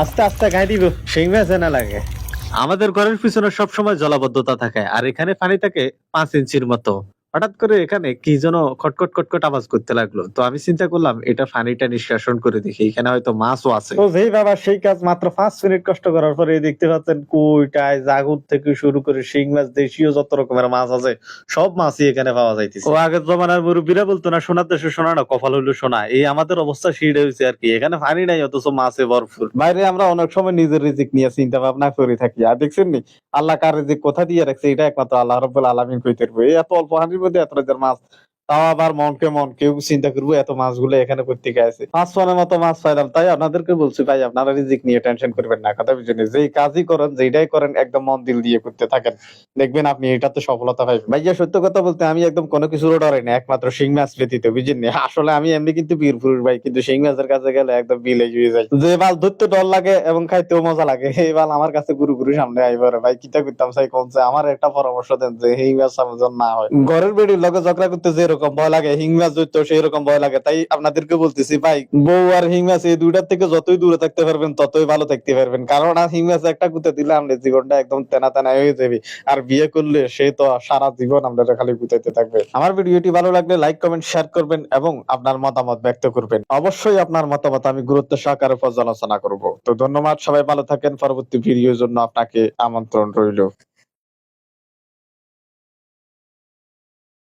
আস্তে আস্তে গাই দিব, শিং মাছ না লাগে। আমাদের ঘরের পিছনে সবসময় জলাবদ্ধতা থাকে, আর এখানে পানি থাকে 5 ইঞ্চির মতো। হঠাৎ করে এখানে কি যেন খটখট খটখট আওয়াজ করতে লাগলো, তো আমি চিন্তা করলাম এটা পানিটা নিষ্কাশন করে দেখি, এখানে হয়তো মাছও আছে। তো যেই বাবা সেই কাজ, মাত্র 5 মিনিট কষ্ট করার পরে দেখতে পাচ্ছেন কইটায় জাগুর থেকে শুরু করে শিং মাছ, দেশীয় যত রকমের মাছ আছে সব মাছই এখানে পাওয়া যাইতেছে। ও আগের জমানার মুরব্বীরা বলতো না, সোনার দেশে সোনা না কপাল হইলো সোনা, এই আমাদের অবস্থা সিঁড়ে হয়েছে আর কি। এখানে পানি নাই অথচ মাছে ভরপুর। বাইরে আমরা অনেক সময় নিজের রিজিক নিয়ে চিন্তা ভাবনা করে থাকি, আর দেখছেন নি আল্লাহ কার রিজিক কোথা দিয়ে রাখছে এটা একমাত্র আল্লাহ রাব্বুল আলামিন কইতে পারবে। এই এত অল্প পানির মধ্যে এত রাজার মাছ, তাও আবার মনকে মন কেউ চিন্তা করবো এত মাছগুলো এখানে করতে গেছে। 5 মনের মতো মাছ পাইলাম, তাই আপনাদেরকে বলছি ভাই আপনারা রিজিক নিয়ে টেনশন করবেন না, কথা বুঝছেন? যেই কাজই করেন যেটাই করেন একদম মন দিল দিয়ে করতে থাকেন, দেখবেন আপনি এটাতে সফলতা পাইবেন। ভাইয়া সত্য কথা বলতে আমি একদম কোনো কিছুর ডরাই না, একমাত্র শিং মাছ ব্যতীত, বুঝছেন? আসলে আমি এমনি কিন্তু বীর পুরুষ ভাই, কিন্তু শিং মাছের কাছে গেলে একদম বিলে হয়ে যায়। যে মাছ ধরতে ডর লাগে এবং খাইতেও মজা লাগে, এই মাল আমার কাছে গুরু গুরু সামনে আইবারে ভাই কিতা করতাম চাই কমছে। আমার একটা পরামর্শ দেন যে এই মাছ আমার জন্য না হয়। ঘরের বেড়ির লগে ঝগড়া করতে যেরকম ভয় লাগে হিং মাছ ধরতে সেই রকম ভয় লাগে, তাই আপনাদেরকে বলতেছি ভাই বউ আর হিং মাছ এই দুইটার থেকে যতই দূরে থাকতে পারবেন ততই ভালো থাকতে পারবেন, কারণ আর হিং মাছ একটা গুঁতে দিলে আমাদের জীবনটা একদম তেনা তেনা হয়ে যাবে। আর বিয়ে করলে সে তো সারা জীবন আমরা খালি গুতাইতে থাকবে। আমার ভিডিওটি ভালো লাগলে লাইক কমেন্ট শেয়ার করবেন এবং আপনার মতামত ব্যক্ত করবেন। অবশ্যই আপনার মতামত আমি গুরুত্ব সহকারে পর্যালোচনা করব। তো ধন্যবাদ, সবাই ভালো থাকেন। পরবর্তী ভিডিওর জন্য আপনাকে আমন্ত্রণ রইল।